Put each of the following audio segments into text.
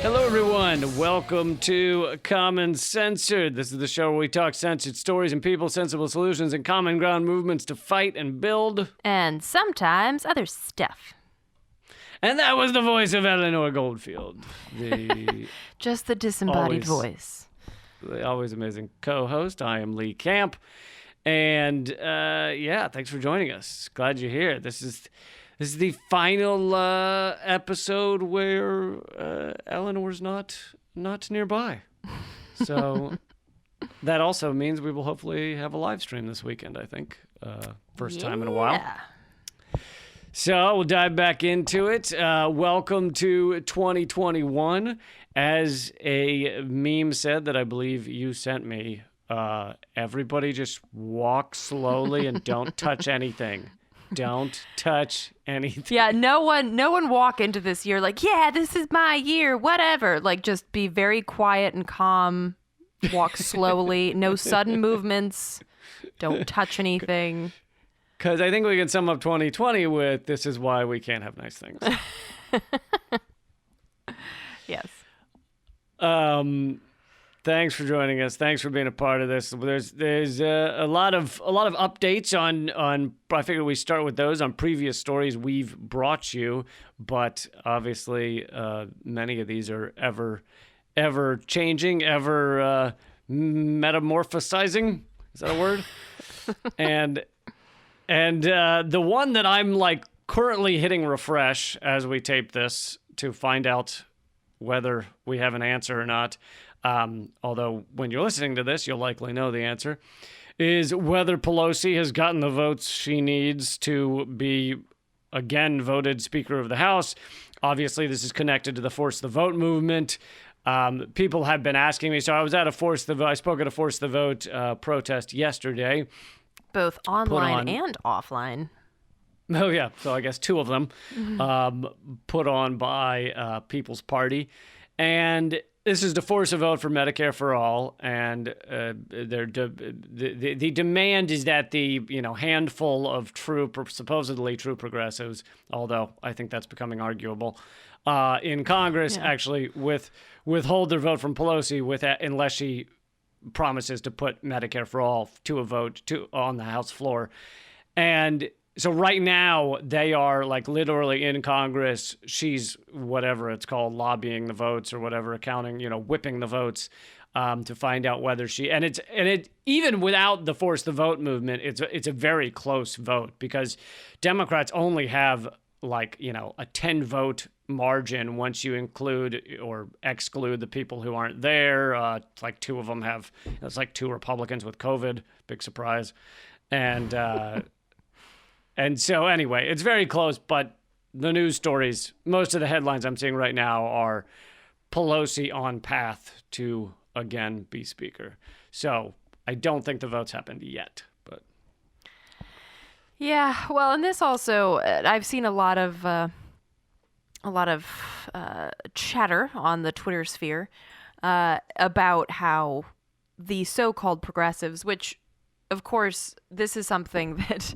Hello, everyone. Welcome to Common Censored. This is the show where we talk censored stories and people, sensible solutions, and common ground movements to fight and build. And sometimes other stuff. And that was the voice of Eleanor Goldfield. Just the disembodied voice. The always amazing co-host. I am Lee Camp. And thanks for joining us. Glad you're here. This is the final episode where Eleanor's not nearby. So that also means we will hopefully have a live stream this weekend, I think. First time in a while. So we'll dive back into it. Welcome to 2021. As a meme said that I believe you sent me, everybody just walk slowly and don't touch anything. Don't touch anything. Yeah, no one walk into this year like, yeah, this is my year, whatever. Like, just be very quiet and calm. Walk slowly. No sudden movements. Don't touch anything. Because I think we can sum up 2020 with, this is why we can't have nice things. Yes. Thanks for joining us. Thanks for being a part of this. There's a lot of updates on. I figured we start with those on previous stories we've brought you, but obviously many of these are ever changing, ever metamorphosizing. Is that a word? and the one that I'm like currently hitting refresh as we tape this to find out whether we have an answer or not. Although when you're listening to this, you'll likely know the answer, is whether Pelosi has gotten the votes she needs to be again voted Speaker of the House. Obviously, this is connected to the Force the Vote movement. People have been asking me, so I was at a Force the Vote. I spoke at a Force the Vote protest yesterday. Both online and offline. Oh, yeah. So I guess two of them put on by People's Party. And this is to force a vote for Medicare for all, and the demand is that the handful of supposedly true progressives, although I think that's becoming arguable, in Congress actually withhold their vote from Pelosi unless she promises to put Medicare for all to a vote on the House floor, and. So right now, they are like literally in Congress. She's whatever it's called, lobbying the votes or whatever, whipping the votes to find out whether she and it even without the Force the Vote movement, it's a very close vote because Democrats only have a 10 vote margin once you include or exclude the people who aren't there. Two of them have it's like two Republicans with COVID, big surprise, and. And so anyway, it's very close, but the news stories, most of the headlines I'm seeing right now are Pelosi on path to again be Speaker. So I don't think the votes happened yet, but. Yeah, well, and this also, I've seen a lot of chatter on the Twitter sphere about how the so-called progressives, which of course, this is something that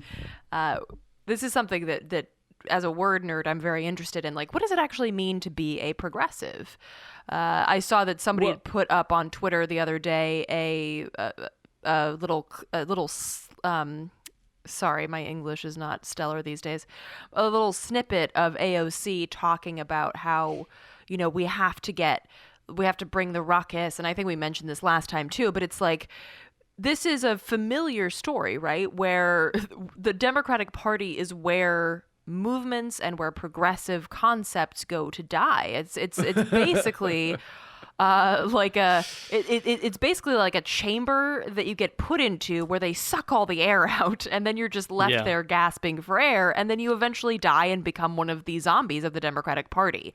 as a word nerd, I'm very interested in. Like, what does it actually mean to be a progressive? I saw that somebody had put up on Twitter the other day a little. Sorry, my English is not stellar these days. A little snippet of AOC talking about how, we have to bring the ruckus, and I think we mentioned this last time too. But it's like. This is a familiar story, right? Where the Democratic Party is where movements and where progressive concepts go to die. It's basically it's basically like a chamber that you get put into where they suck all the air out, and then you're just left there gasping for air, and then you eventually die and become one of the zombies of the Democratic Party.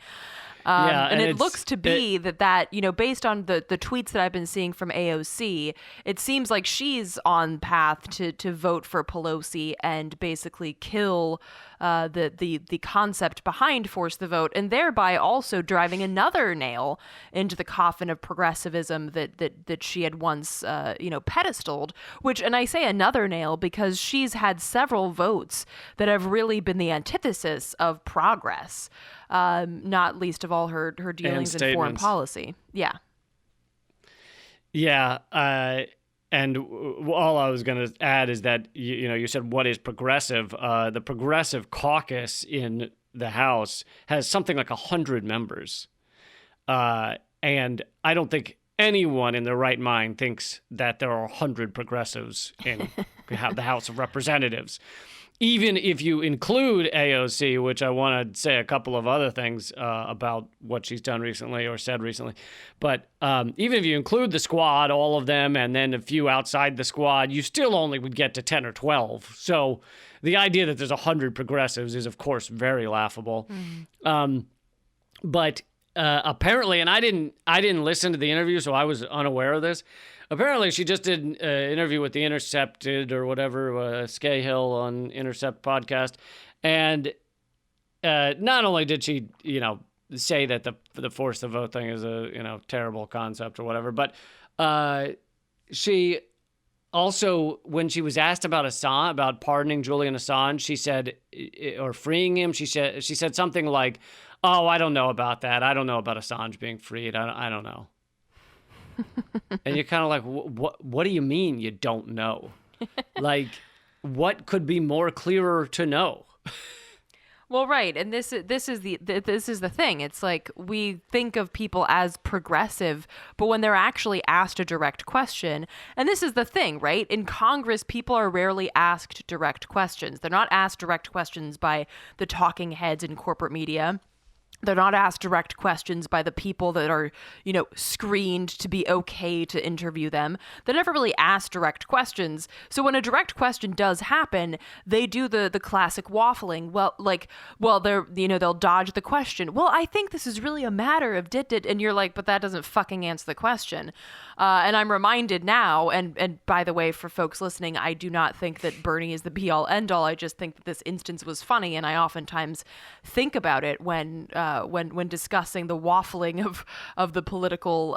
And it looks to be that based on the tweets that I've been seeing from AOC, it seems like she's on path to vote for Pelosi and basically kill the concept behind Force the Vote, and thereby also driving another nail into the coffin of progressivism that she had once pedestaled. Which, and I say another nail because she's had several votes that have really been the antithesis of progress, not least of all her dealings in foreign policy. Yeah. Yeah. And all I was going to add is that, you said, what is progressive? The Progressive Caucus in the House has something like 100 members. And I don't think anyone in their right mind thinks that there are 100 progressives in the House of Representatives. Even if you include AOC, which I want to say a couple of other things about what she's done recently or said recently. But even if you include the squad, all of them, and then a few outside the squad, you still only would get to 10 or 12. So the idea that there's 100 progressives is, of course, very laughable. Mm-hmm. But apparently, and I didn't listen to the interview, so I was unaware of this. Apparently, she just did an interview with The Intercepted or whatever, Scahill on Intercept podcast. And not only did she, say that the Force the Vote thing is a, terrible concept or whatever, but she also, when she was asked about pardoning Julian Assange, she said, or freeing him, she said something like, "Oh, I don't know about that. I don't know about Assange being freed. I don't know." And you're kind of like, what do you mean you don't know? Like, what could be more clearer to know? Well, right, and this is the thing. It's like we think of people as progressive, but when they're actually asked a direct question, and this is the thing, right? In Congress, people are rarely asked direct questions. They're not asked direct questions by the talking heads in corporate media. They're not asked direct questions by the people that are, screened to be okay to interview them. They're never really asked direct questions. So when a direct question does happen, they do the classic waffling. They'll dodge the question. Well, I think this is really a matter of dit. And you're like, but that doesn't fucking answer the question. And I'm reminded now, and by the way, for folks listening, I do not think that Bernie is the be-all, end-all. I just think that this instance was funny, and I oftentimes think about it when discussing the waffling of the political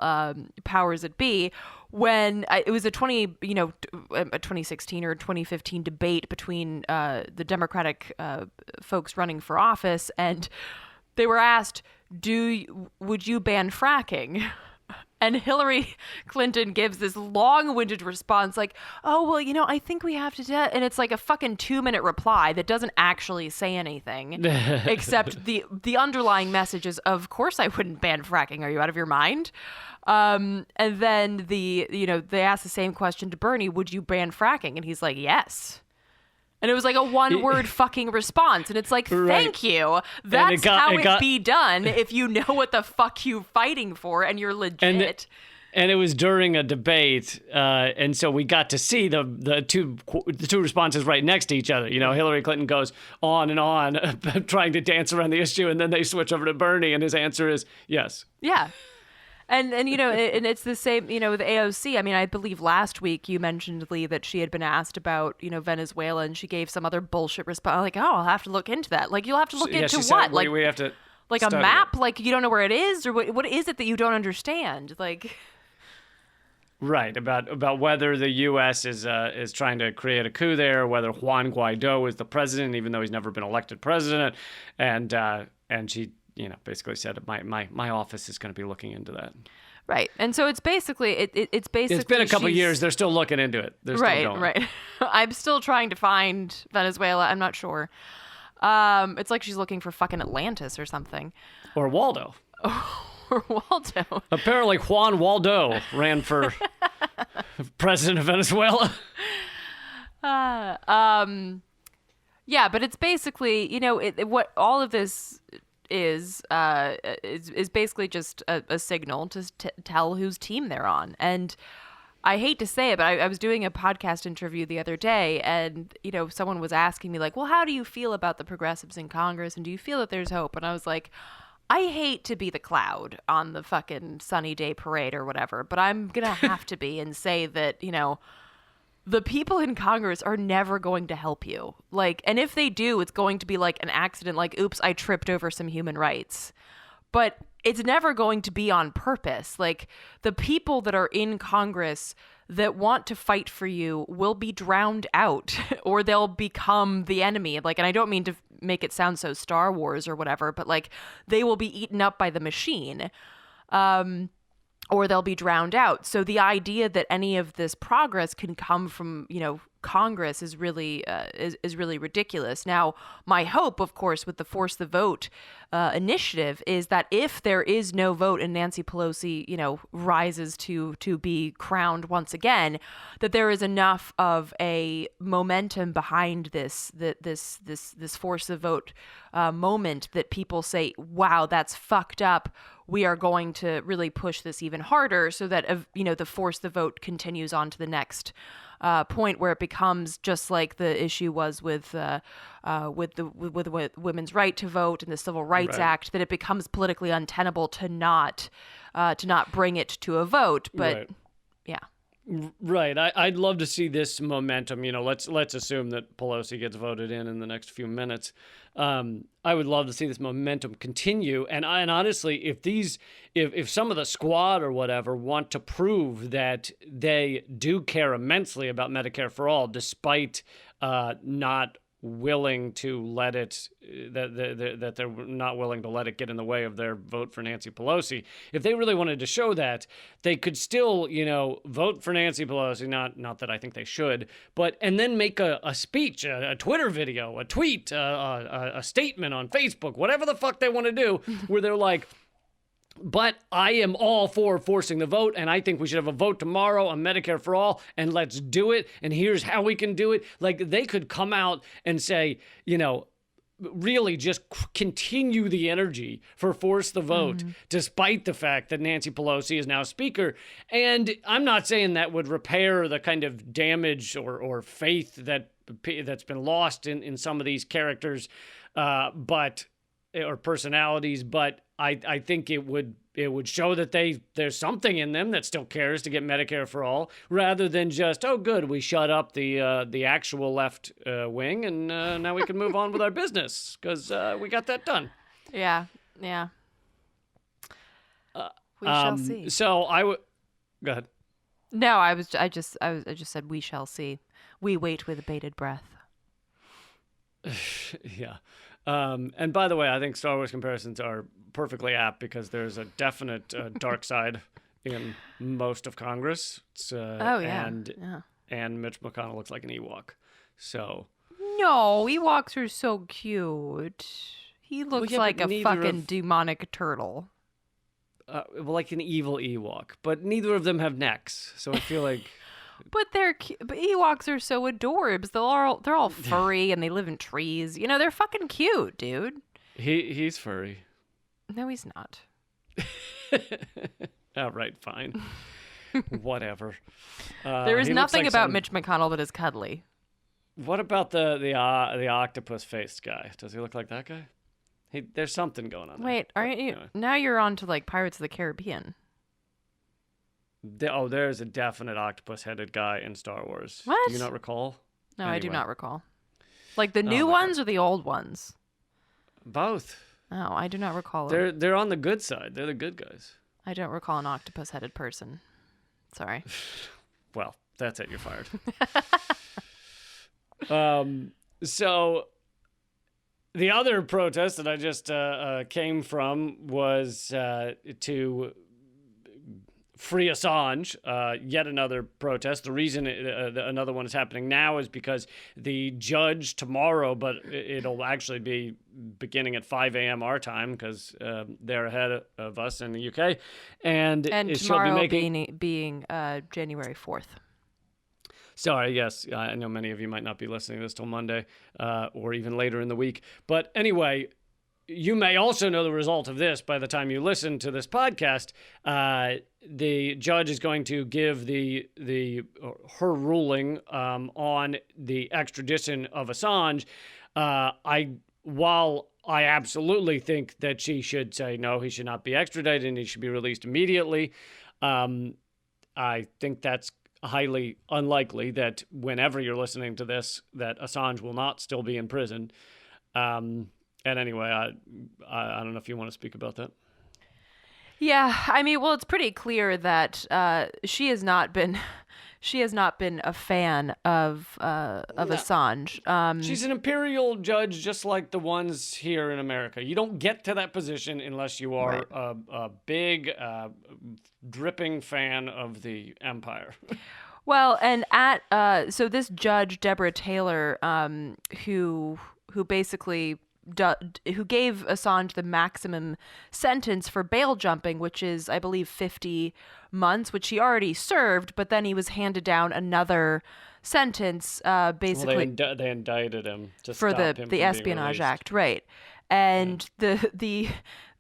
powers that be. When it was a 2016 or 2015 debate between the Democratic folks running for office, and they were asked, would you ban fracking? And Hillary Clinton gives this long-winded response like, "Oh, well, I think we have to do it." And it's like a fucking 2-minute reply that doesn't actually say anything except the underlying message is, of course I wouldn't ban fracking. Are you out of your mind? And then they asked the same question to Bernie, "Would you ban fracking?" And he's like, "Yes." And it was like a one-word fucking response. And it's like, thank you. That's how it be done if you know what the fuck you're fighting for and you're legit. And it was during a debate. And so we got to see the two responses right next to each other. Hillary Clinton goes on and on trying to dance around the issue. And then they switch over to Bernie and his answer is yes. Yeah. And and it's the same, with AOC. I mean, I believe last week you mentioned, Lee, that she had been asked about, Venezuela, and she gave some other bullshit response. Like, "Oh, I'll have to look into that." Like, you'll have to look into what? Like, we have to like a map? It. Like, you don't know where it is? Or what is it that you don't understand? Like... Right, about whether the U.S. is trying to create a coup there, whether Juan Guaido is the president, even though he's never been elected president. And she... basically said my office is going to be looking into that. Right. And so it's basically it's been a couple of years. They're still looking into it. They're still going. Right. I'm still trying to find Venezuela. I'm not sure. It's like she's looking for fucking Atlantis or something. Or Waldo. Or Waldo. Apparently Juan Waldo ran for president of Venezuela. Yeah, but it's basically, what all of this is basically just a signal to tell whose team they're on. And I hate to say it, but I was doing a podcast interview the other day, and someone was asking me like, "Well, how do you feel about the progressives in Congress, and do you feel that there's hope?" And I was like, I hate to be the cloud on the fucking sunny day parade or whatever, but I'm gonna have to be and say that the people in Congress are never going to help you. Like, and if they do, it's going to be like an accident, like, oops, I tripped over some human rights. But it's never going to be on purpose. Like, the people that are in Congress that want to fight for you will be drowned out or they'll become the enemy. Like, and I don't mean to make it sound so Star Wars or whatever, but like, they will be eaten up by the machine. Or they'll be drowned out. So the idea that any of this progress can come from, Congress is really is really ridiculous. Now, my hope, of course, with the Force the Vote initiative is that if there is no vote and Nancy Pelosi, rises to be crowned once again, that there is enough of a momentum behind this Force the Vote moment that people say, wow, that's fucked up. We are going to really push this even harder so that, the Force the Vote continues on to the next point where it becomes just like the issue was with women's right to vote and the Civil Rights Act, that it becomes politically untenable to not bring it to a vote. But yeah. Right. I'd love to see this momentum. Let's assume that Pelosi gets voted in the next few minutes. I would love to see this momentum continue. And honestly, if some of the squad or whatever want to prove that they do care immensely about Medicare for all, despite not willing to let it, that they're not willing to let it get in the way of their vote for Nancy Pelosi. If they really wanted to show that, they could still, vote for Nancy Pelosi, not that I think they should, and then make a speech, a Twitter video, a tweet, a statement on Facebook, whatever the fuck they want to do, where they're like, but I am all for forcing the vote, and I think we should have a vote tomorrow on Medicare for all, and let's do it, and here's how we can do it. Like, they could come out and say, really just continue the energy for force the vote, despite the fact that Nancy Pelosi is now speaker. And I'm not saying that would repair the kind of damage or faith that's been lost in some of these characters, or personalities, but I think it would show that there's something in them that still cares to get Medicare for all, rather than just, oh good, we shut up the actual left wing and now we can move on with our business because we got that done. Yeah. We shall see. So go ahead. No, I just said we shall see. We wait with bated breath. Yeah. And by the way, I think Star Wars comparisons are perfectly apt because there's a definite dark side in most of Congress. And Mitch McConnell looks like an Ewok. So no, Ewoks are so cute. He looks like a fucking demonic turtle. Like an evil Ewok, but neither of them have necks. So I feel like. But but Ewoks are so adorbs. They're all furry and they live in trees. They're fucking cute, dude. He's furry. No, he's not. All right, fine. Whatever. There is nothing about Mitch McConnell that is cuddly. What about the octopus-faced guy? Does he look like that guy? There's something going on there. Wait, aren't you? Anyway. Now you're on to like Pirates of the Caribbean. There's a definite octopus-headed guy in Star Wars. What? Do you not recall? No, anyway. I do not recall. Like the new ones or the old ones? Both. Oh, I do not recall. They're on the good side. They're the good guys. I don't recall an octopus-headed person. Sorry. Well, that's it. You're fired. So the other protest that I just came from was to free Assange, yet another protest. The reason another one is happening now is because the judge tomorrow, but it'll actually be beginning at 5 a.m. our time because they're ahead of us in the UK. And tomorrow being January 4th. Sorry, yes, I know many of you might not be listening to this till Monday or even later in the week. But anyway, you may also know the result of this by the time you listen to this podcast. The judge is going to give her ruling on the extradition of Assange. While I absolutely think that she should say no, he should not be extradited and he should be released immediately. I think that's highly unlikely that whenever you're listening to this, that Assange will not still be in prison. And anyway, I don't know if you want to speak about that. Yeah, I mean, well, it's pretty clear that she has not been a fan of Assange. She's an imperial judge, just like the ones here in America. You don't get to that position unless you are a big, dripping fan of the empire. Well, and so this judge Deborah Taylor, who basically who gave Assange the maximum sentence for bail jumping, which is, I believe, 50 months, which he already served, but then he was handed down another sentence, basically. Well, they indicted him for the Espionage Act, right? And the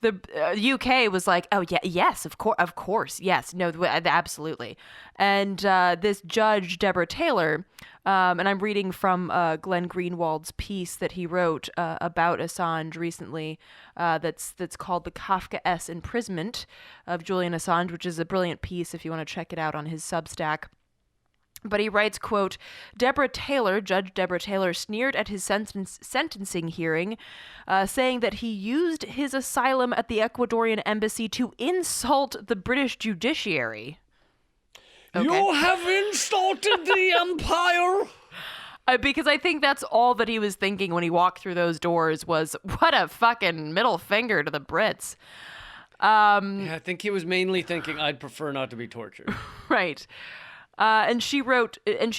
UK was like, oh yeah, yes, of course, yes, no, absolutely. And this judge Deborah Taylor, and I'm reading from Glenn Greenwald's piece that he wrote about Assange recently, that's called "The Kafkaesque Imprisonment of Julian Assange," which is a brilliant piece if you want to check it out on his Substack. But he writes, quote, Judge Deborah Taylor sneered at his sentencing hearing, saying that he used his asylum at the Ecuadorian embassy to insult the British judiciary. Okay. You have insulted the empire! Because I think that's all that he was thinking when he walked through those doors was, what a fucking middle finger to the Brits. Yeah, I think he was mainly thinking, I'd prefer not to be tortured. Right. And she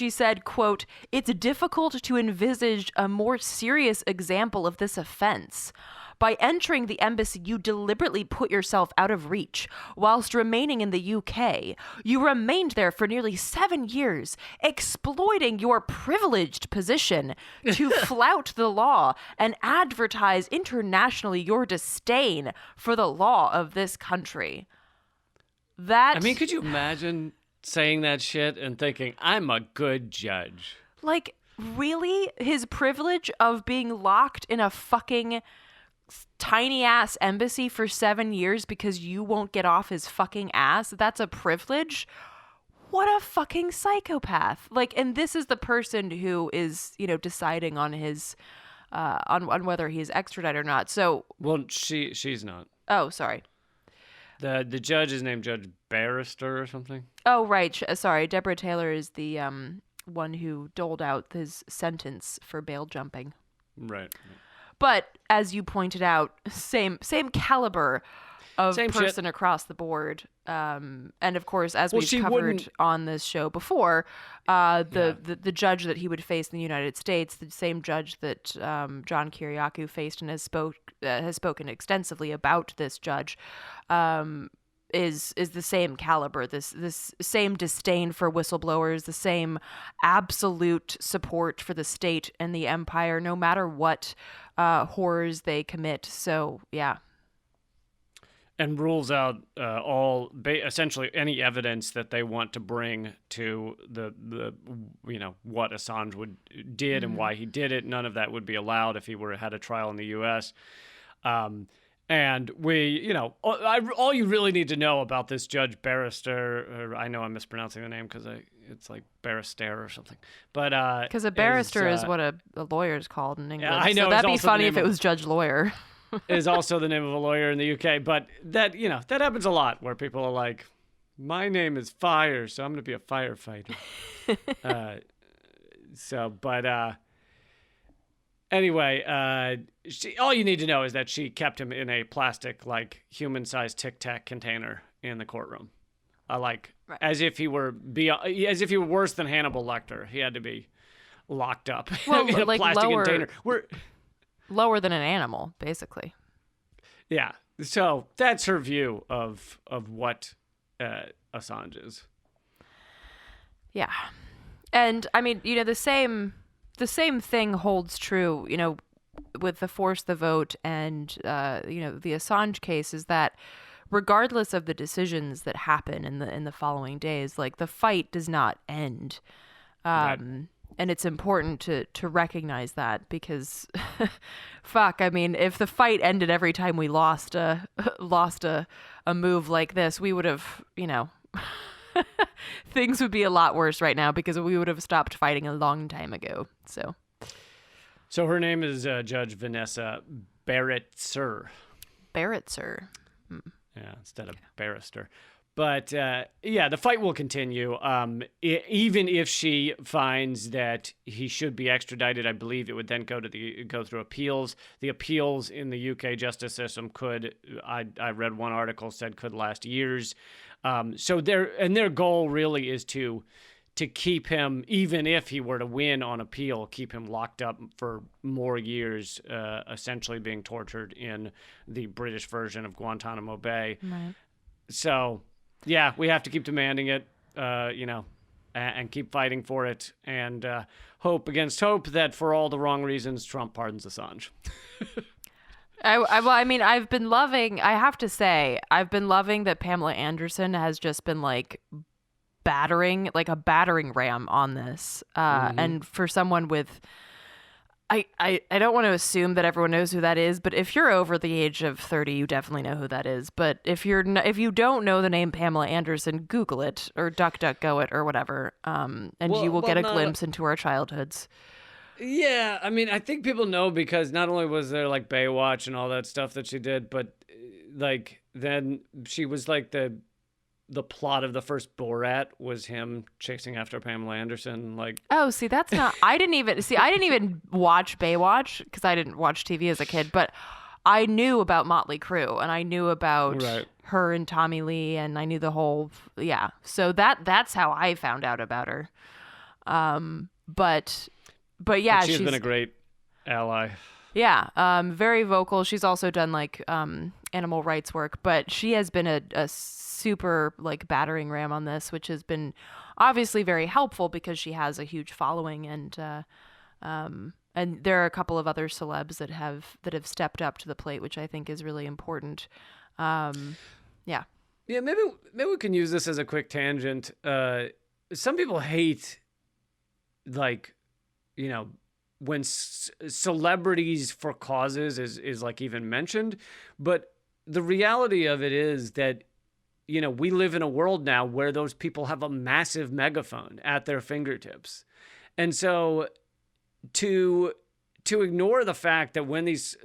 said, quote, it's difficult to envisage a more serious example of this offense. By entering the embassy, you deliberately put yourself out of reach. Whilst remaining in the UK, you remained there for nearly 7 years, exploiting your privileged position to flout the law and advertise internationally your disdain for the law of this country. I mean, could you imagine saying that shit and thinking, I'm a good judge? Like, really? His privilege of being locked in a fucking tiny ass embassy for 7 years because you won't get off his fucking ass? That's a privilege? What a fucking psychopath. Like, and this is the person who is, deciding on his on whether he's extradited or not. So, well, she's not. Oh, sorry. The judge is named Judge Barrister or something. Oh, right. Sorry. Deborah Taylor is the one who doled out his sentence for bail jumping. Right. But as you pointed out, same caliber of same person shit across the board. And of course, as we've covered wouldn't on this show before, the judge that he would face in the United States, the same judge that John Kiriakou faced and has spoken extensively about this judge, is the same caliber, this same disdain for whistleblowers, the same absolute support for the state and the empire, no matter what horrors they commit. So, yeah. And rules out essentially any evidence that they want to bring to the what Assange did and why he did it. None of that would be allowed if he had a trial in the U.S. And we, all you really need to know about this Judge Barrister, I know I'm mispronouncing the name because it's like Barrister or something, but because a barrister is what a lawyer is called in England. Yeah, I know. So that'd be funny if it was Judge Lawyer. Is also the name of a lawyer in the UK, but that happens a lot where people are like, my name is Fire, so I'm going to be a firefighter. Anyway, all you need to know is that she kept him in a plastic, like, human-sized Tic Tac container in the courtroom, right. as if he were worse than Hannibal Lecter. He had to be locked up in a plastic container. Lower than an animal, basically. Yeah. So that's her view of what Assange is. Yeah. And I mean, the same thing holds true, with the force the vote and the Assange case, is that regardless of the decisions that happen in the following days, like, the fight does not end. Right. And it's important to recognize that because, fuck, I mean, if the fight ended every time we lost a move like this, we would have, things would be a lot worse right now because we would have stopped fighting a long time ago. So her name is Judge Vanessa Barrett-Sir. Barrett-Sir. Yeah, instead of barrister. But the fight will continue. Even if she finds that he should be extradited, I believe it would then go through appeals. The appeals in the UK justice system I read one article said could last years. So their goal really is to keep him, even if he were to win on appeal, keep him locked up for more years, essentially being tortured in the British version of Guantanamo Bay. Right. So, yeah, we have to keep demanding it, and keep fighting for it, and hope against hope that for all the wrong reasons, Trump pardons Assange. I've been loving that Pamela Anderson has just been like battering, like a battering ram on this. And for someone with, I don't want to assume that everyone knows who that is, but if you're over the age of 30, you definitely know who that is. But if you don't know the name Pamela Anderson, Google it or DuckDuckGo it or whatever, you will get a glimpse into our childhoods. Yeah, I mean, I think people know because not only was there like Baywatch and all that stuff that she did, but like then she was like the plot of the first Borat was him chasing after Pamela Anderson. Like, oh, see, that's not. I didn't even watch Baywatch because I didn't watch TV as a kid, but I knew about Motley Crue and I knew about her and Tommy Lee, and I knew the whole. Yeah, so that's how I found out about her. But yeah, she's been a great ally. Yeah, very vocal. She's also done like animal rights work, but she has been a super like battering ram on this, which has been obviously very helpful because she has a huge following, and there are a couple of other celebs that have stepped up to the plate, which I think is really important. Yeah, maybe we can use this as a quick tangent. Some people hate, like, when celebrities for causes is like even mentioned, but the reality of it is that we live in a world now where those people have a massive megaphone at their fingertips. And so to ignore the fact that when these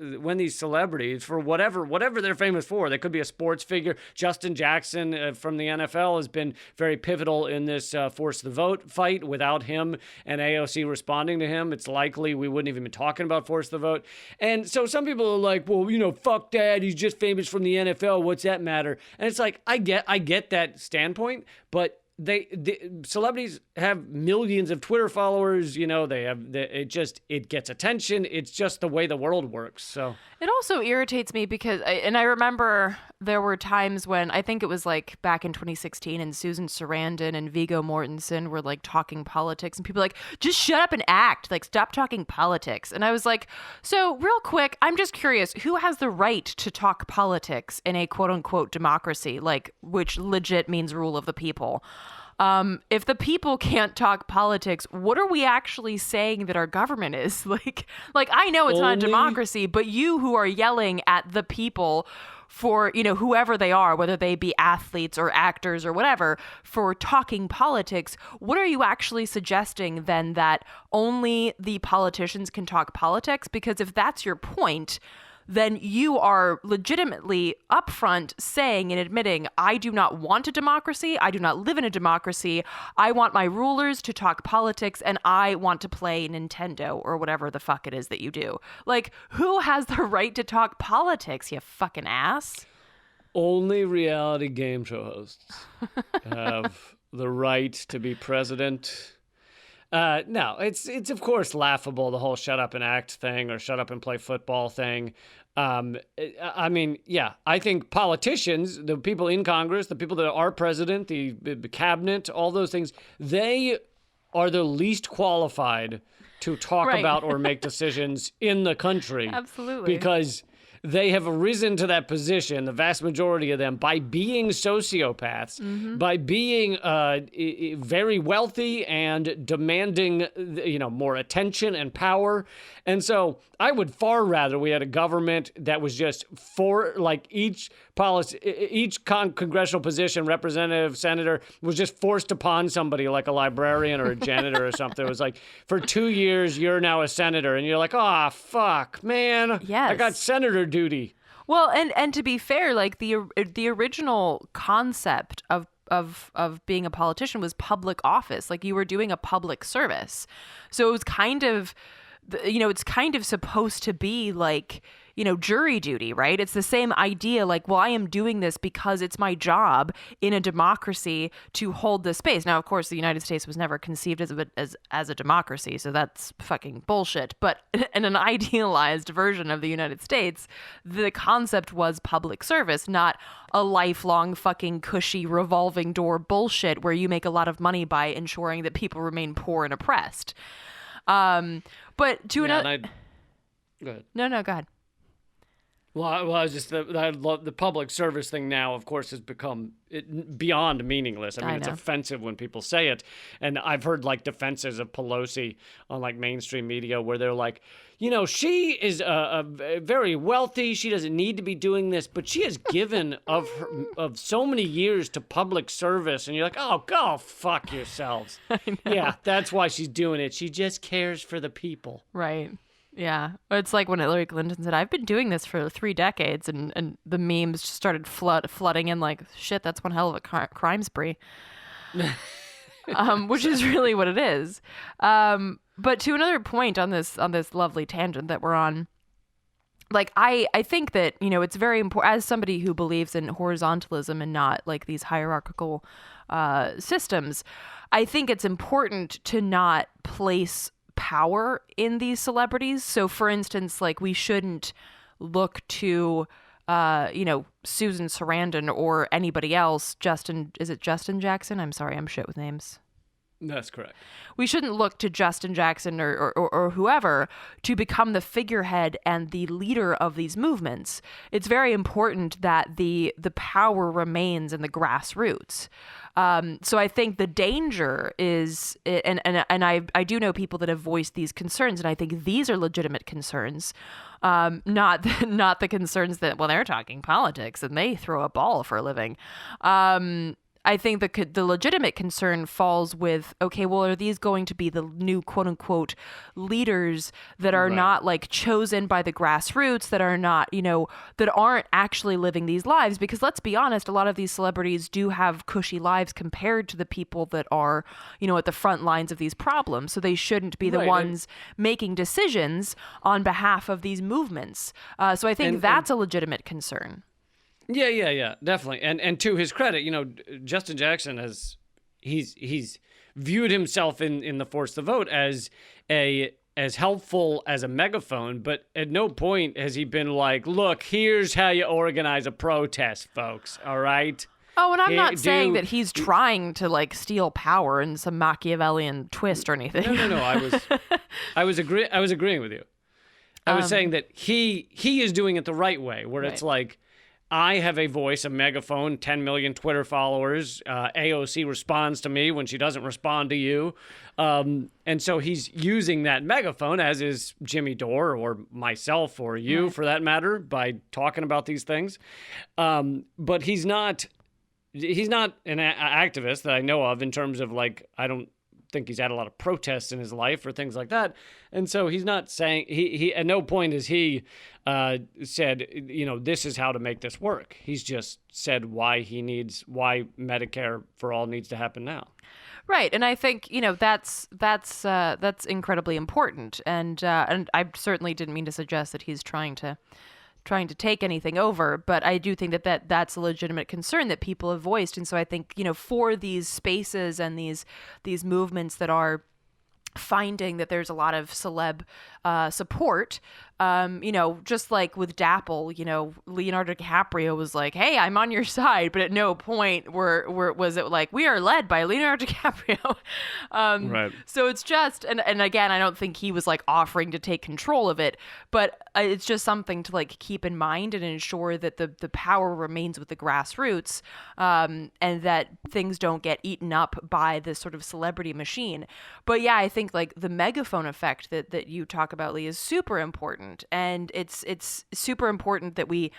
celebrities, for whatever they're famous for, they could be a sports figure. Justin Jackson from the NFL has been very pivotal in this force the vote fight. Without him and AOC responding to him, it's likely we wouldn't even be talking about force the vote. And so some people are like, well, fuck that. He's just famous from the NFL. What's that matter? And it's like, I get that standpoint, but the celebrities have millions of Twitter followers. It gets attention. It's just the way the world works. So it also irritates me because I remember there were times when I think it was like back in 2016 and Susan Sarandon and Viggo Mortensen were like talking politics and people were like, just shut up and act, like stop talking politics. And I was like, so real quick, I'm just curious, who has the right to talk politics in a quote unquote democracy, like which legit means rule of the people? If the people can't talk politics, what are we actually saying that our government is? Like I know it's not a democracy, but you who are yelling at the people for, whoever they are, whether they be athletes or actors or whatever, for talking politics, what are you actually suggesting then, that only the politicians can talk politics? Because if that's your point, then you are legitimately upfront saying and admitting, I do not want a democracy. I do not live in a democracy. I want my rulers to talk politics and I want to play Nintendo or whatever the fuck it is that you do. Like, who has the right to talk politics, you fucking ass? Only reality game show hosts have the right to be president. No, it's of course laughable, the whole shut up and act thing or shut up and play football thing. I mean, yeah, I think politicians, the people in Congress, the people that are president, the cabinet, all those things, they are the least qualified to talk about or make decisions in the country. Absolutely. Because they have risen to that position, the vast majority of them, by being sociopaths, by being very wealthy and demanding, more attention and power. And so I would far rather we had a government that was just for, like, each policy, each congressional position, representative, senator, was just forced upon somebody like a librarian or a janitor or something. It was like, for 2 years, you're now a senator. And you're like, oh, fuck, man. Yes. I got senator duty. Well, and to be fair, like the original concept of being a politician was public office. Like you were doing a public service. So it was kind of, it's kind of supposed to be like, jury duty, right? It's the same idea. Like, well, I am doing this because it's my job in a democracy to hold this space. Now, of course, the United States was never conceived as a democracy, so that's fucking bullshit. But in an idealized version of the United States, the concept was public service, not a lifelong fucking cushy revolving door bullshit where you make a lot of money by ensuring that people remain poor and oppressed. But to another, go ahead. No, go ahead. Well, I was just the public service thing now, of course, has become beyond meaningless. I mean, it's offensive when people say it. And I've heard like defenses of Pelosi on like mainstream media where they're like, she is very wealthy. She doesn't need to be doing this, but she has given of so many years to public service. And you're like, oh, go fuck yourselves. Yeah, that's why she's doing it. She just cares for the people. Right. Yeah. It's like when Hillary Clinton said, I've been doing this for 3 decades, and the memes just started flooding in like, shit, that's one hell of a crime spree. Which is really what it is. But to another point on this lovely tangent that we're on, like, I think that, it's very important, as somebody who believes in horizontalism and not like these hierarchical systems, I think it's important to not place power in these celebrities. So for instance, like we shouldn't look to Susan Sarandon or anybody else. Is it Justin Jackson? I'm sorry, I'm shit with names. That's correct. We shouldn't look to Justin Jackson or whoever to become the figurehead and the leader of these movements. It's very important that the power remains in the grassroots. So I think the danger is, and I do know people that have voiced these concerns, and I think these are legitimate concerns, not the concerns that, well, they're talking politics and they throw a ball for a living. I think the legitimate concern falls with, okay, well, are these going to be the new quote unquote leaders that are not like chosen by the grassroots, that are not, that aren't actually living these lives? Because let's be honest, a lot of these celebrities do have cushy lives compared to the people that are, at the front lines of these problems. So they shouldn't be the ones making decisions on behalf of these movements. So I think that's a legitimate concern. Yeah, definitely. And to his credit, Justin Jackson he's viewed himself in the Force the Vote as helpful as a megaphone, but at no point has he been like, look, here's how you organize a protest, folks. All right. Oh, and I'm not saying that he's trying to like steal power in some Machiavellian twist or anything. No. I was agreeing with you. I was saying that he is doing it the right way, where it's like, I have a voice, a megaphone, 10 million Twitter followers. AOC responds to me when she doesn't respond to you. And so he's using that megaphone, as is Jimmy Dore or myself or you, for that matter, by talking about these things. But he's not an activist that I know of, in terms of like, I don't think he's had a lot of protests in his life or things like that. And so he's not saying, he at no point has he said, this is how to make this work. He's just said why Medicare for all needs to happen now. Right. And I think, that's incredibly important. And I certainly didn't mean to suggest that he's trying to take anything over, but I do think that's a legitimate concern that people have voiced. And so I think, for these spaces and these movements that are finding that there's a lot of celeb support, just like with Dapple, Leonardo DiCaprio was like, hey, I'm on your side, but at no point was it like, we are led by Leonardo DiCaprio. Right. So it's just, and again, I don't think he was like offering to take control of it, but it's just something to like keep in mind and ensure that the power remains with the grassroots, and that things don't get eaten up by this sort of celebrity machine. But yeah, I think like the megaphone effect that you talk about, Lee, is super important. And it's super important that we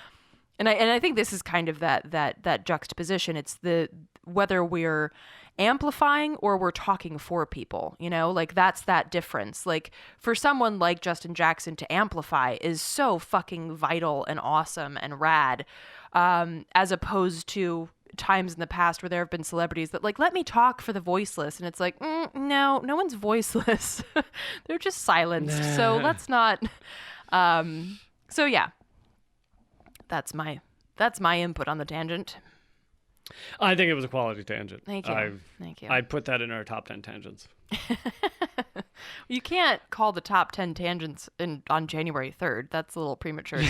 And I think this is kind of that juxtaposition. It's the whether we're amplifying or we're talking for people, like that's that difference. Like for someone like Justin Jackson to amplify is so fucking vital and awesome and rad, as opposed to times in the past where there have been celebrities that like, let me talk for the voiceless. And it's like, no one's voiceless. They're just silenced. So let's not. So yeah, that's my input on the tangent. I think it was a quality tangent. Thank you. Thank you. I'd put that in our top 10 tangents. You can't call the top 10 tangents on January 3rd. That's a little premature.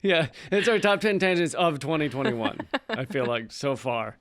Yeah, it's our top 10 tangents of 2021, I feel like, so far.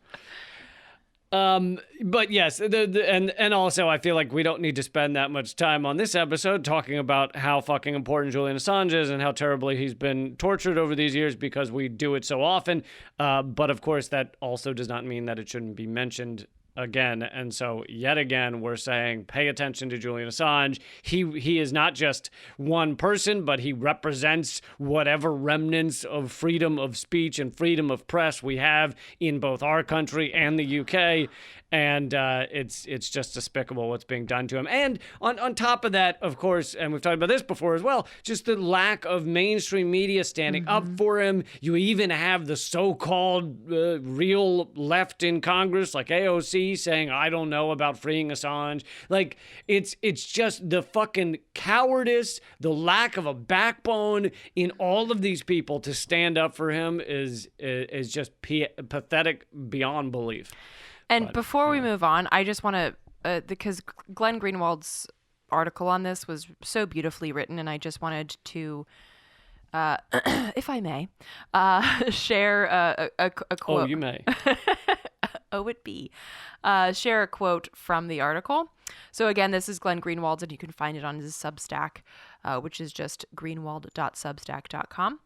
But yes, and also I feel like we don't need to spend that much time on this episode talking about how fucking important Julian Assange is and how terribly he's been tortured over these years, because we do it so often. But of course, that also does not mean that it shouldn't be mentioned again. And so yet again, we're saying, pay attention to Julian Assange. He is not just one person, but he represents whatever remnants of freedom of speech and freedom of press we have in both our country and the UK. And it's just despicable what's being done to him. And on top of that, of course, and we've talked about this before as well, just the lack of mainstream media standing up for him. You even have the so-called real left in Congress, like AOC, saying, I don't know about freeing Assange. Like, it's just the fucking cowardice, the lack of a backbone in all of these people to stand up for him is just pathetic beyond belief. And before we move on, I just want to, because Glenn Greenwald's article on this was so beautifully written, and I just wanted to, if I may, share a quote. Oh, you may. Oh, it be. Share a quote from the article. So again, this is Glenn Greenwald's, and you can find it on his Substack, which is just greenwald.substack.com.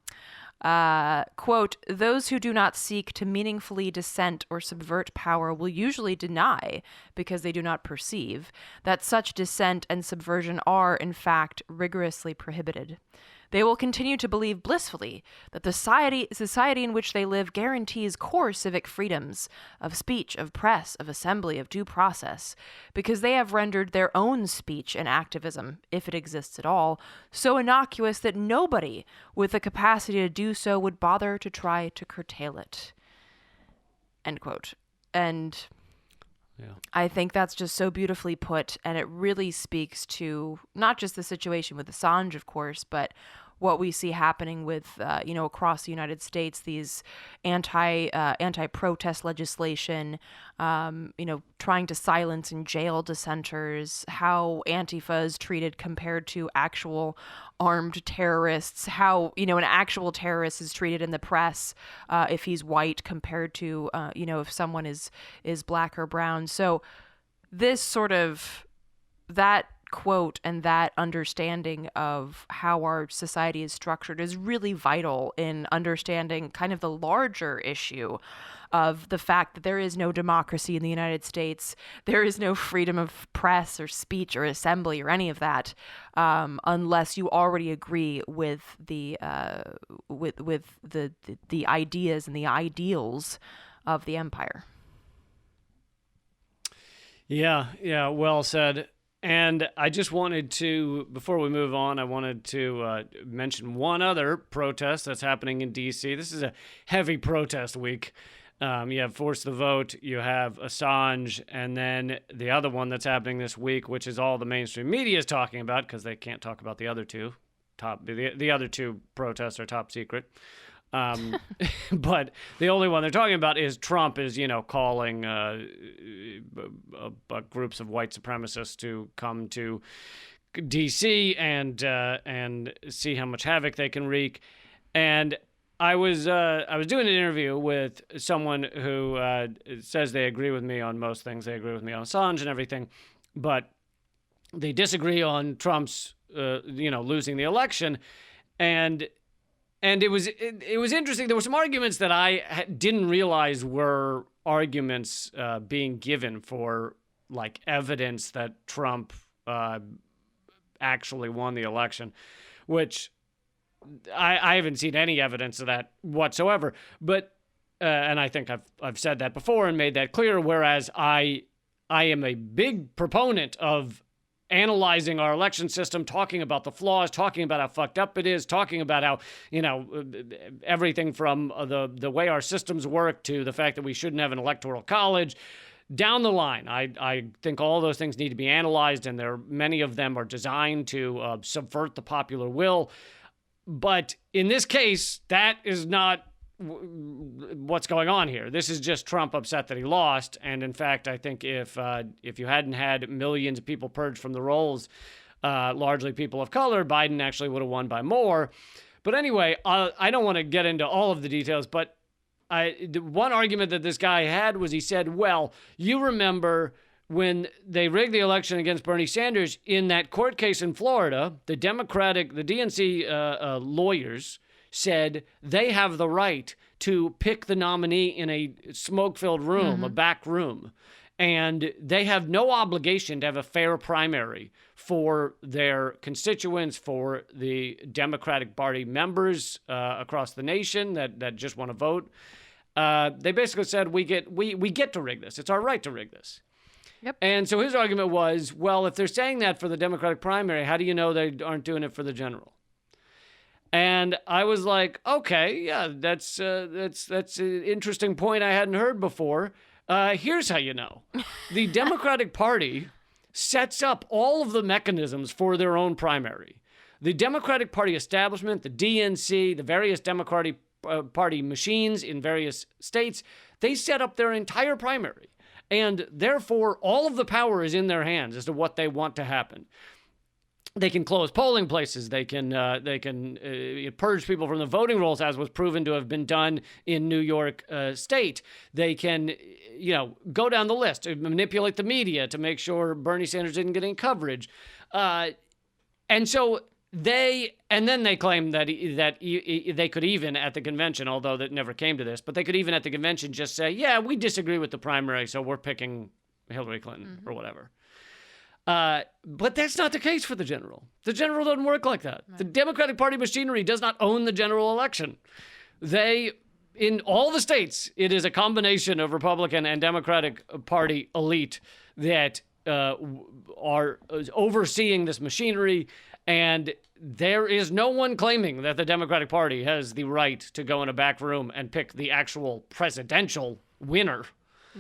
Quote, those who do not seek to meaningfully dissent or subvert power will usually deny, because they do not perceive, that such dissent and subversion are, in fact, rigorously prohibited. They will continue to believe blissfully that the society in which they live guarantees core civic freedoms of speech, of press, of assembly, of due process, because they have rendered their own speech and activism, if it exists at all, so innocuous that nobody with the capacity to do so would bother to try to curtail it. End quote. And yeah. I think that's just so beautifully put, and it really speaks to not just the situation with Assange, of course, but what we see happening with, across the United States, these anti-protest legislation, trying to silence and jail dissenters, how Antifa is treated compared to actual armed terrorists, how, an actual terrorist is treated in the press if he's white compared to, if someone is black or brown. So this sort of, that quote and that understanding of how our society is structured is really vital in understanding kind of the larger issue of the fact that there is no democracy in the United States. There is no freedom of press or speech or assembly or any of that, unless you already agree with the the ideas and the ideals of the empire. Yeah, well said. And I just wanted to, before we move on, I wanted to mention one other protest that's happening in D.C. This is a heavy protest week. You have Force the Vote, you have Assange, and then the other one that's happening this week, which is all the mainstream media is talking about, because they can't talk about the other two. The other two protests are top secret. But the only one they're talking about is Trump is, calling groups of white supremacists to come to D.C. and see how much havoc they can wreak. And I was doing an interview with someone who says they agree with me on most things. They agree with me on Assange and everything, but they disagree on Trump's losing the election. And it was interesting. There were some arguments that I didn't realize were arguments being given for, like, evidence that Trump actually won the election, which I haven't seen any evidence of that whatsoever. But and I think I've said that before and made that clear. Whereas I am a big proponent of analyzing our election system, talking about the flaws, talking about how fucked up it is, talking about how, everything from the way our systems work to the fact that we shouldn't have an electoral college. Down the line, I think all those things need to be analyzed, and many of them are designed to subvert the popular will. But in this case, that is not what's going on here. This is just Trump upset that he lost. And in fact, I think if you hadn't had millions of people purged from the rolls, largely people of color, Biden actually would have won by more. But anyway, I don't want to get into all of the details, but the one argument that this guy had was he said, well, you remember when they rigged the election against Bernie Sanders in that court case in Florida, the DNC lawyers said they have the right to pick the nominee in a smoke-filled room, a back room, and they have no obligation to have a fair primary for their constituents, for the Democratic Party members across the nation that just want to vote. They basically said, we get to rig this. It's our right to rig this. Yep. And so his argument was, well, if they're saying that for the Democratic primary, how do you know they aren't doing it for the general? And I was like, okay, yeah, that's an interesting point I hadn't heard before. Here's how you know. The Democratic Party sets up all of the mechanisms for their own primary. The Democratic Party establishment, the DNC, the various Democratic Party machines in various states, they set up their entire primary. And therefore, all of the power is in their hands as to what they want to happen. They can close polling places. They can purge people from the voting rolls, as was proven to have been done in New York State. They can, go down the list, manipulate the media to make sure Bernie Sanders didn't get any coverage, and then they claim that they could even at the convention, although that never came to this, but they could even at the convention just say, yeah, we disagree with the primary, so we're picking Hillary Clinton or whatever. But that's not the case for the general. The general doesn't work like that. Right. The Democratic Party machinery does not own the general election. In all the states, it is a combination of Republican and Democratic Party elite that are overseeing this machinery, and there is no one claiming that the Democratic Party has the right to go in a back room and pick the actual presidential winner.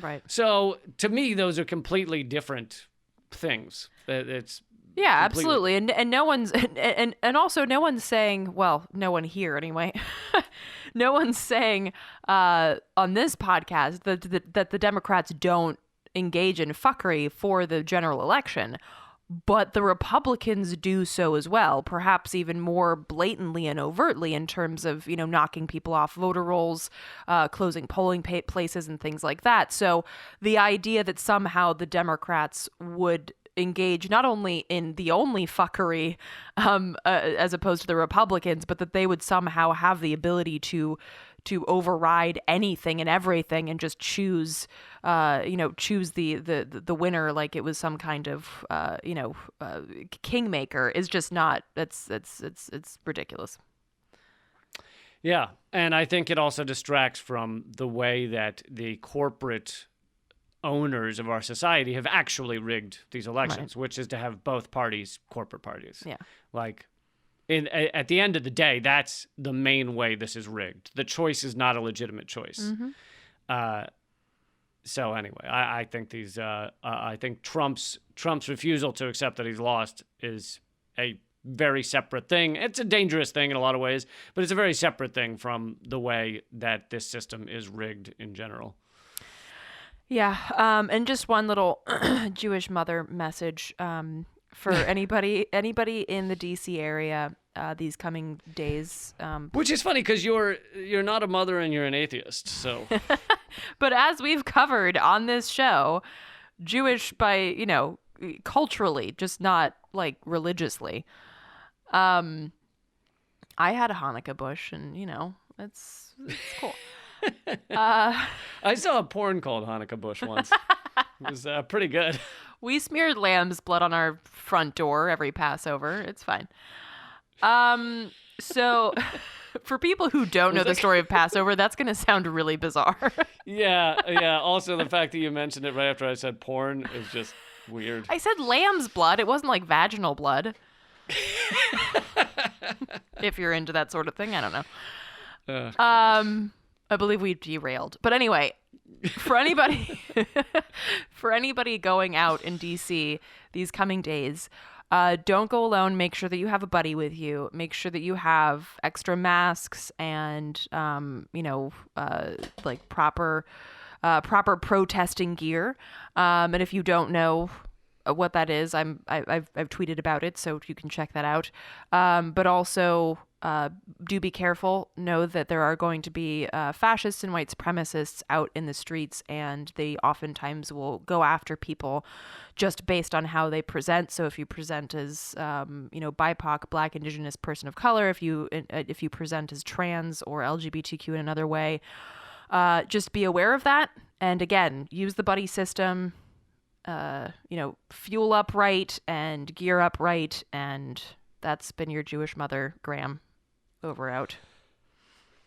Right. So to me, those are completely different things. It's absolutely, and no one's and also no one's saying, well, no one here anyway. No one's saying on this podcast that the Democrats don't engage in fuckery for the general election, but the Republicans do so as well, perhaps even more blatantly and overtly in terms of, knocking people off voter rolls, closing polling places and things like that. So the idea that somehow the Democrats would engage not only in the only fuckery as opposed to the Republicans, but that they would somehow have the ability to override anything and everything and just choose the winner like it was some kind of kingmaker is just not. It's ridiculous. Yeah, and I think it also distracts from the way that the corporate owners of our society have actually rigged these elections, which is to have both parties corporate parties. Yeah. Like, at the end of the day, that's the main way this is rigged. The choice is not a legitimate choice. Mm-hmm. So anyway, I think I think Trump's refusal to accept that he's lost is a very separate thing. It's a dangerous thing in a lot of ways, but it's a very separate thing from the way that this system is rigged in general. Yeah, and just one little Jewish mother message for anybody in the DC area these coming days. Which is funny because you're not a mother and you're an atheist, so. But as we've covered on this show, Jewish by culturally, just not like religiously. I had a Hanukkah bush, and it's cool. I saw a porn called Hanukkah Bush once. It was pretty good. We smeared lamb's blood on our front door every Passover. It's fine. So, for people who don't know the story of Passover, that's going to sound really bizarre. Yeah. Also, the fact that you mentioned it right after I said porn is just weird. I said lamb's blood. It wasn't like vaginal blood. If you're into that sort of thing, I don't know. I believe we derailed. But anyway, for anybody going out in DC these coming days, don't go alone. Make sure that you have a buddy with you. Make sure that you have extra masks and like proper protesting gear. And if you don't know what that is, I've tweeted about it, so you can check that out. But also, do be careful. Know that there are going to be fascists and white supremacists out in the streets, and they oftentimes will go after people just based on how they present. So if you present as BIPOC, Black, Indigenous, person of color, if you present as trans or LGBTQ in another way, just be aware of that. And again, use the buddy system. Fuel up right and gear up right. And that's been your Jewish mother, Graham. Over, out.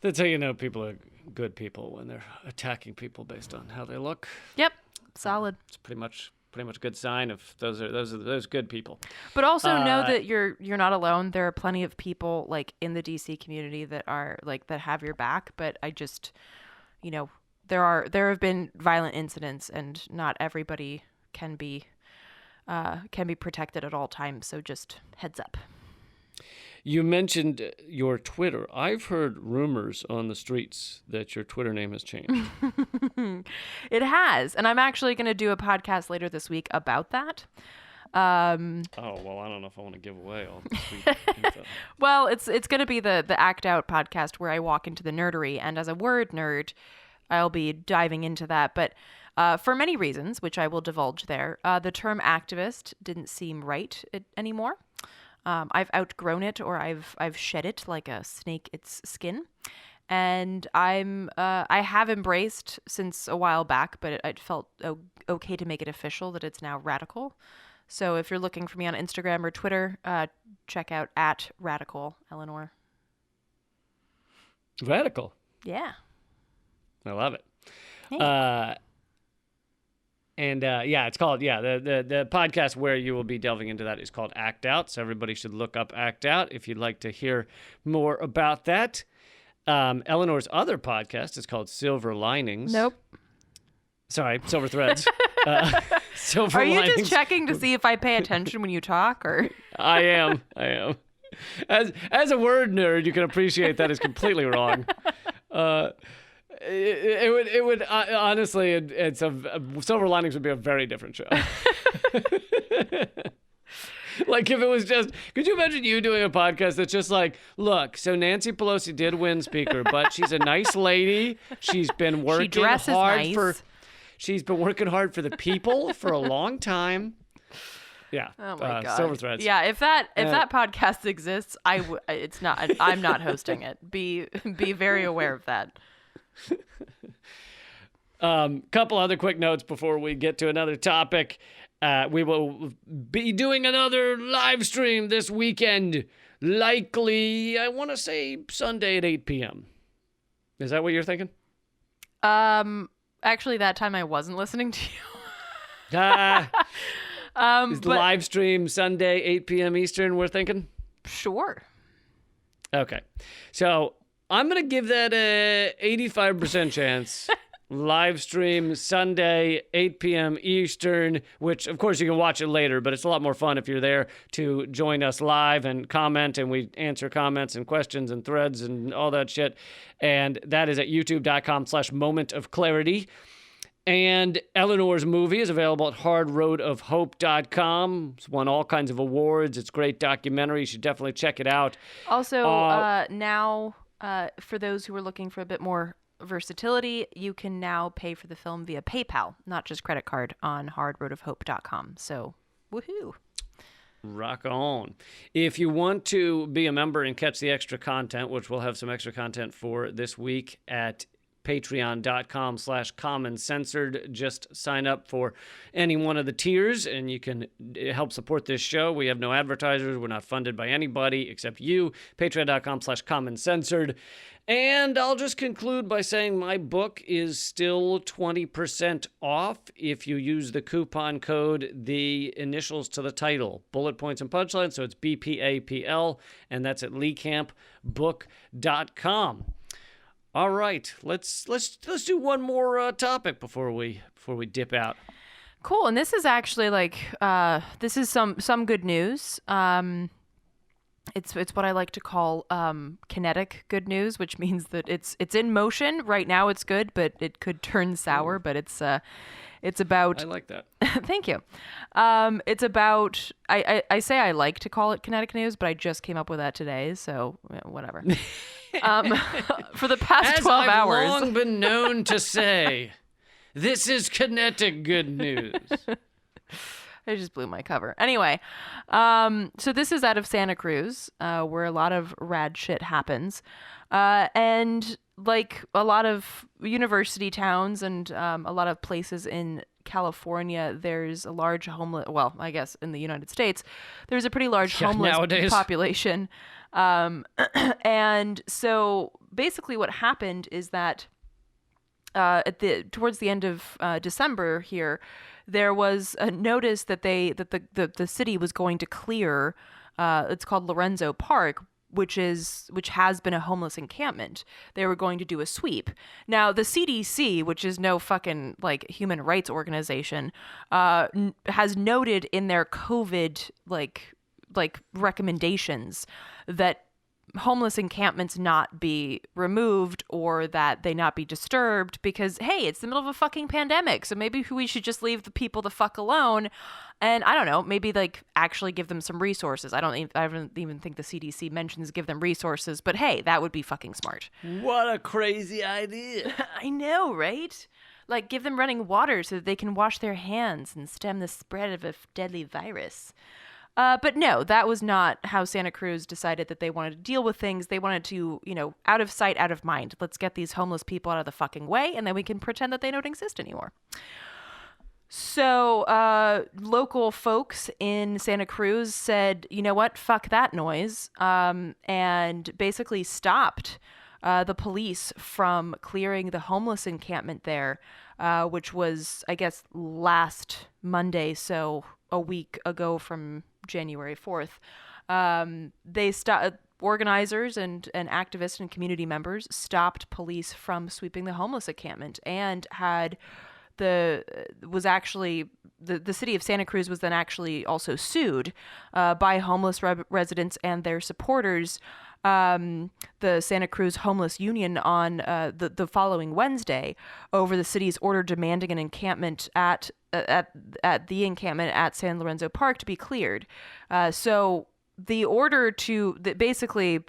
That's how you know people are good people, when they're attacking people based on how they look. Yep, solid. It's pretty much a good sign of those good people. But also know that you're not alone. There are plenty of people like in the DC community that are like that have your back. But I just, there have been violent incidents, and not everybody can be protected at all times. So just heads up. You mentioned your Twitter. I've heard rumors on the streets that your Twitter name has changed. It has. And I'm actually going to do a podcast later this week about that. Well, I don't know if I want to give away all the sweet info. Well, it's going to be the Act Out podcast where I walk into the nerdery. And as a word nerd, I'll be diving into that. But for many reasons, which I will divulge there, the term activist didn't seem right anymore. I've outgrown it, or I've shed it like a snake its skin, and I have embraced since a while back, but it felt okay to make it official that it's now radical. So if you're looking for me on Instagram or Twitter, check out @radical Eleanor. Radical. Yeah. I love it. Hey. It's called, the podcast where you will be delving into that is called Act Out. So everybody should look up Act Out if you'd like to hear more about that. Eleanor's other podcast is called Silver Linings. Nope. Sorry, Silver Threads. Silver Are you Linings. just checking to see if I pay attention when you talk, or? I am. As a word nerd, you can appreciate that is completely wrong. It would honestly, it's Silver Linings would be a very different show. Like if it was just, could you imagine you doing a podcast that's just like, look, so Nancy Pelosi did win Speaker, but she's a nice lady. She's been working hard she's been working hard for the people for a long time. Yeah. Oh my God. Silver Threads. Yeah. If that podcast exists, it's not. I'm not hosting it. Be very aware of that. Couple other quick notes before we get to another topic. We will be doing another live stream this weekend, likely, I want to say Sunday at 8 p.m. Is that what you're thinking? Actually, that time I wasn't listening to you. Live stream Sunday, 8 p.m. Eastern, we're thinking? Sure. Okay. So I'm going to give that a 85% chance. Live stream Sunday, 8 p.m. Eastern, which, of course, you can watch it later, but it's a lot more fun if you're there to join us live and comment, and we answer comments and questions and threads and all that shit. And that is at youtube.com/momentofclarity. And Eleanor's movie is available at hardroadofhope.com. It's won all kinds of awards. It's a great documentary. You should definitely check it out. Also, now, for those who are looking for a bit more versatility, you can now pay for the film via PayPal, not just credit card, on hardroadofhope.com. So, woohoo. Rock on. If you want to be a member and catch the extra content, which we'll have some extra content for this week at patreon.com/commoncensored. Just sign up for any one of the tiers and you can help support this show. We have no advertisers. We're not funded by anybody except you. Patreon.com/commoncensored. And I'll just conclude by saying my book is still 20% off if you use the coupon code, the initials to the title, bullet points and punchlines. So it's BPAPL, and that's at leecampbook.com. All right, let's do one more topic before we dip out. Cool, and this is actually this is some good news. It's what I like to call kinetic good news, which means that it's in motion right now. It's good, but it could turn sour. But it's about. I like that. Thank you. It's about. I say I like to call it kinetic news, but I just came up with that today, so whatever. For the past 12 hours, I've long been known to say, this is kinetic good news. I just blew my cover. Anyway, so this is out of Santa Cruz, where a lot of rad shit happens. And like a lot of university towns and a lot of places in California, there's a large homeless, well, I guess in the United States, there's a pretty large homeless nowadays. population. And so basically what happened is that towards the end of December here, there was a notice that the city was going to clear. It's called Lorenzo Park, which has been a homeless encampment. They were going to do a sweep. Now the CDC, which is no fucking like human rights organization, has noted in their COVID like recommendations that homeless encampments not be removed or that they not be disturbed because, hey, it's the middle of a fucking pandemic. So maybe we should just leave the people the fuck alone. And I don't know, maybe like actually give them some resources. I don't even think the CDC mentions give them resources, but hey, that would be fucking smart. What a crazy idea. I know, right? Like give them running water so that they can wash their hands and stem the spread of a deadly virus. But no, that was not how Santa Cruz decided that they wanted to deal with things. They wanted to, out of sight, out of mind. Let's get these homeless people out of the fucking way, and then we can pretend that they don't exist anymore. So local folks in Santa Cruz said, you know what, fuck that noise, and basically stopped the police from clearing the homeless encampment there, which was, I guess, last Monday, so a week ago from January 4th. Organizers and activists and community members stopped police from sweeping the homeless encampment and had the city of Santa Cruz was then actually also sued by homeless residents and their supporters. The Santa Cruz Homeless Union on the following Wednesday over the city's order demanding an encampment at the encampment at San Lorenzo Park to be cleared. So the order basically,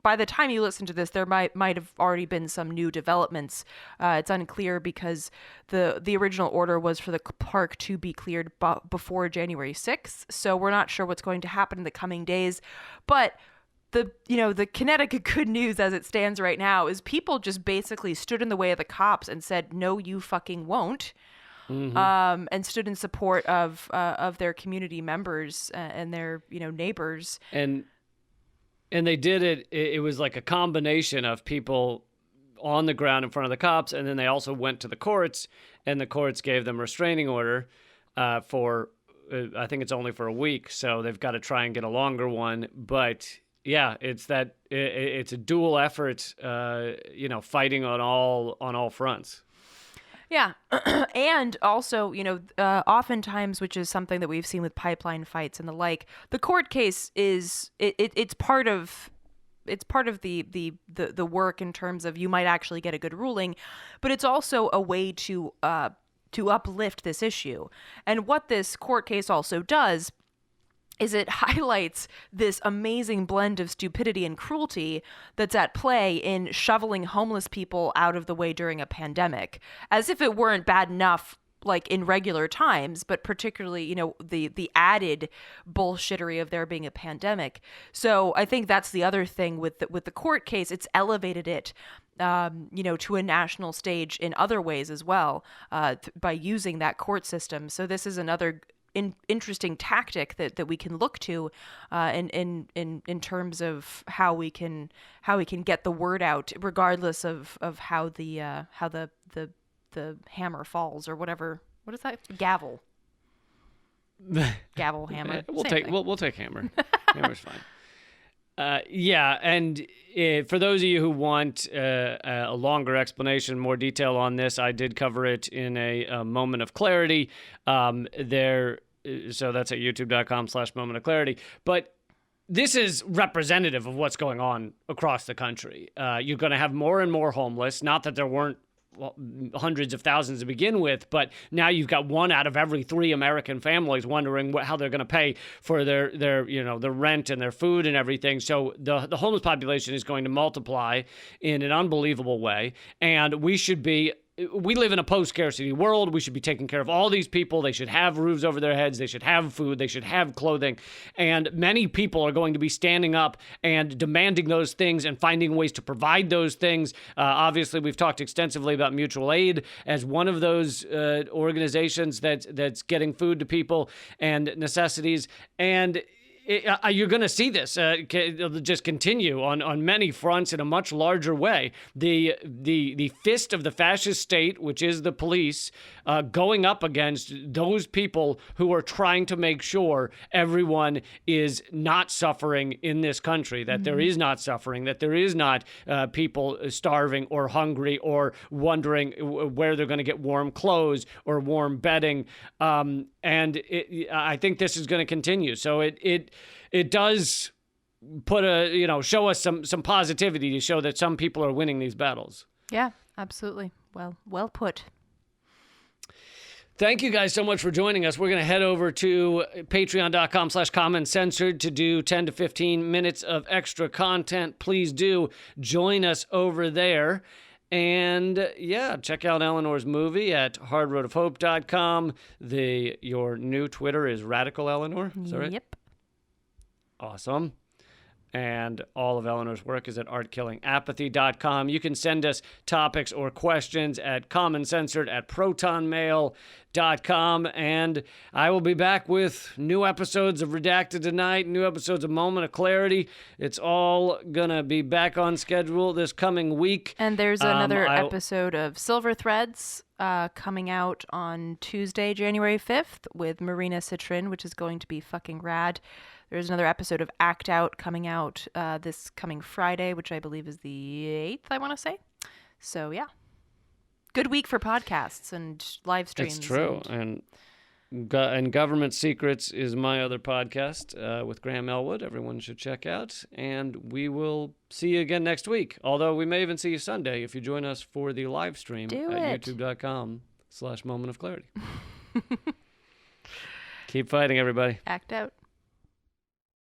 by the time you listen to this, there might have already been some new developments. It's unclear because the original order was for the park to be cleared before January 6th. So we're not sure what's going to happen in the coming days, but the kinetic good news as it stands right now is people just basically stood in the way of the cops and said, no, you fucking won't. Mm-hmm. And stood in support of their community members and their, neighbors. And they did it. It was like a combination of people on the ground in front of the cops. And then they also went to the courts and the courts gave them restraining order for, I think it's only for a week. So they've got to try and get a longer one. But yeah, it's a dual effort, fighting on all fronts. Yeah. And also, oftentimes, which is something that we've seen with pipeline fights and the like, the court case is it's part of the work in terms of you might actually get a good ruling, but it's also a way to uplift this issue. And what this court case also does is it highlights this amazing blend of stupidity and cruelty that's at play in shoveling homeless people out of the way during a pandemic. As if it weren't bad enough like in regular times, but particularly, you know, the added bullshittery of there being a pandemic. So I think that's the other thing with the court case. It's elevated it, you know, to a national stage in other ways as well, by using that court system. So this is another interesting tactic that we can look to, in terms of how we can get the word out, regardless of how the hammer falls, or whatever. What is that? Gavel. Gavel, hammer. We'll take hammer. Hammer's fine. Yeah, and for those of you who want a longer explanation, more detail on this, I did cover it in a moment of clarity. So that's at youtube.com/moment of clarity. But this is representative of what's going on across the country. You're going to have more and more homeless. Not that there weren't hundreds of thousands to begin with, but now you've got 1 out of every 3 American families wondering how they're going to pay for their you know, the rent and their food and everything. So the homeless population is going to multiply in an unbelievable way, and we live in a post-scarcity world. We should be taking care of all these people. They should have roofs over their heads. They should have food. They should have clothing. And many people are going to be standing up and demanding those things and finding ways to provide those things. Obviously, we've talked extensively about mutual aid as one of those organizations that's getting food to people and necessities. And you're going to see this just continue on many fronts in a much larger way. The fist of the fascist state, which is the police, going up against those people who are trying to make sure everyone is not suffering in this country, that there is not suffering, that there is not people starving or hungry or wondering where they're going to get warm clothes or warm bedding. And I think this is going to continue. So it does put show us some positivity to show that some people are winning these battles. Yeah, absolutely. Well put. Thank you guys so much for joining us. We're going to head over to patreon.com/commoncensored to do 10 to 15 minutes of extra content. Please do join us over there. And yeah, check out Eleanor's movie at hardroadofhope.com. Your new Twitter is Radical Eleanor. Is that right? Yep. Awesome. And all of Eleanor's work is at artkillingapathy.com. You can send us topics or questions at commoncensored@protonmail.com. And I will be back with new episodes of Redacted tonight, new episodes of Moment of Clarity. It's all going to be back on schedule this coming week. And there's another episode of Silver Threads coming out on Tuesday, January 5th with Marina Citrin, which is going to be fucking rad. There's another episode of Act Out coming out this coming Friday, which I believe is the 8th, I want to say. So, yeah. Good week for podcasts and live streams. It's true. And Government Secrets is my other podcast with Graham Elwood. Everyone should check out. And we will see you again next week. Although we may even see you Sunday if you join us for the live stream at youtube.com/momentofclarity. Keep fighting, everybody. Act out.